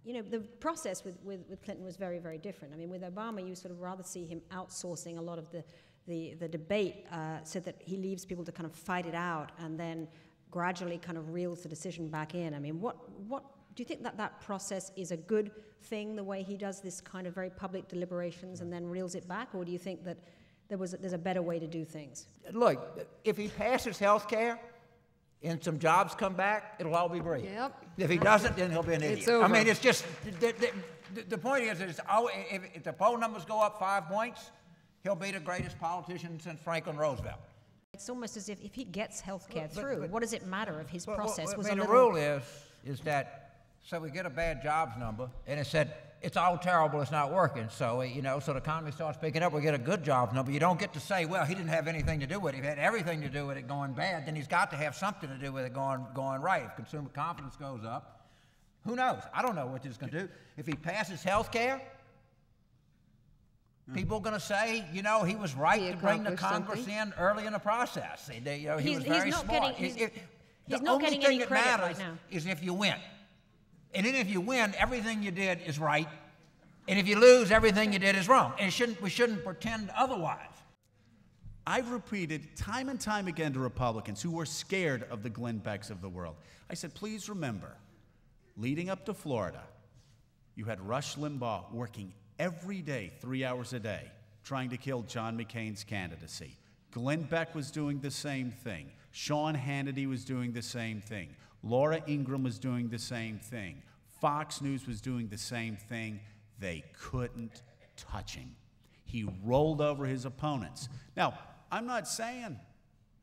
you know, the process with Clinton was very, very different. I mean, with Obama, you sort of rather see him outsourcing a lot of the debate so that he leaves people to kind of fight it out and then gradually kind of reels the decision back in. I mean, what do you think that process is a good thing, the way he does this kind of very public deliberations and then reels it back, or do you think that there's a better way to do things? Look, if he passes health care and some jobs come back, it'll all be great. Yep. If he doesn't, then he'll be an idiot. It's over. I mean, it's just, the point is, if the poll numbers go up 5 points, he'll be the greatest politician since Franklin Roosevelt. It's almost as if he gets health care through, what does it matter if his process was I mean, a the little... rule is that, so we get a bad jobs number, and it said, it's all terrible, it's not working. So, you know, so the economy starts picking up, we get a good jobs number. You don't get to say, well, he didn't have anything to do with it. If he had everything to do with it going bad, then he's got to have something to do with it going right. If consumer confidence goes up, who knows? I don't know what this is going to do. If he passes health care, people are going to say, you know, he was right to bring the Congress in early in the process. You know, he was very smart. He's the not only getting thing any that credit matters right now. is if you win. And then if you win, everything you did is right. And if you lose, everything you did is wrong. And we shouldn't pretend otherwise. I've repeated time and time again to Republicans who were scared of the Glenn Becks of the world. I said, please remember, leading up to Florida, you had Rush Limbaugh working every day, 3 hours a day, trying to kill John McCain's candidacy. Glenn Beck was doing the same thing. Sean Hannity was doing the same thing. Laura Ingraham was doing the same thing. Fox News was doing the same thing. They couldn't touch him. He rolled over his opponents. Now, I'm not saying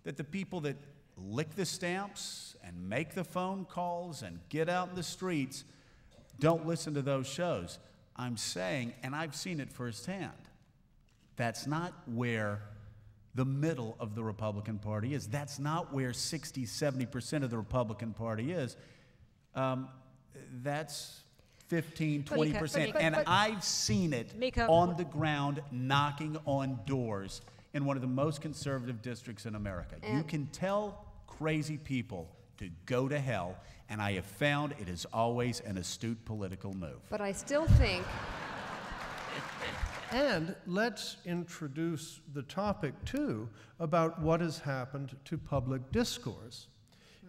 that the people that lick the stamps and make the phone calls and get out in the streets don't listen to those shows. I'm saying, and I've seen it firsthand, that's not where the middle of the Republican Party is. That's not where 60, 70% of the Republican Party is. That's 15, 20%. And I've seen it Mika, on the ground, knocking on doors in one of the most conservative districts in America. You can tell crazy people to go to hell, and I have found it is always an astute political move. But I still think... And let's introduce the topic, too, about what has happened to public discourse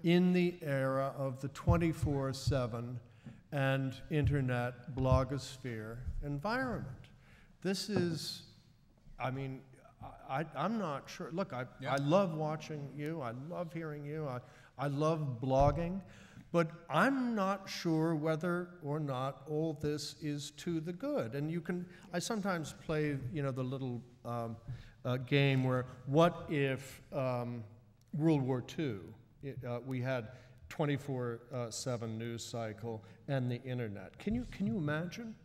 in the era of the 24/7 and internet blogosphere environment. This is, I mean, I'm not sure. Look, I love watching you. I love hearing you. I love blogging. But I'm not sure whether or not all this is to the good. And I sometimes play, you know, the little game where, what if World War II, we had 24/7 news cycle and the internet. Can you imagine?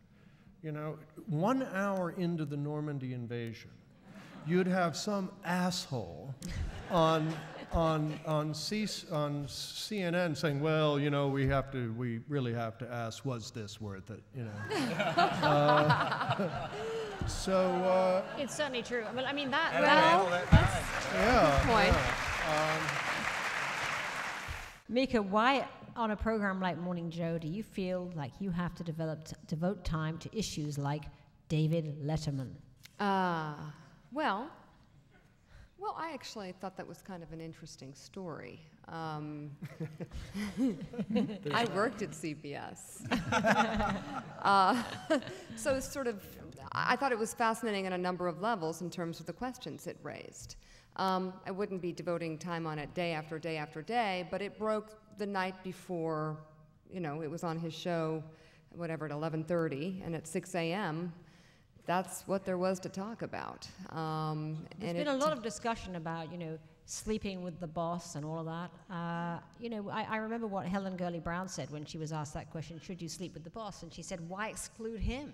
You know, 1 hour into the Normandy invasion, you'd have some asshole on CNN saying, well, you know, we really have to ask, was this worth it? You know. It's certainly true. I mean that. Good point. Mika, why on a program like Morning Joe do you feel like you have to devote time to issues like David Letterman? Well, I actually thought that was kind of an interesting story. I worked at CBS. So it's sort of, I thought it was fascinating on a number of levels in terms of the questions it raised. I wouldn't be devoting time on it day after day after day, but it broke the night before, you know, it was on his show, whatever, at 11:30, and at 6 a.m., that's what there was to talk about. There's been a lot of discussion about, you know, sleeping with the boss and all of that. You know, I remember what Helen Gurley Brown said when she was asked that question, should you sleep with the boss? And she said, why exclude him?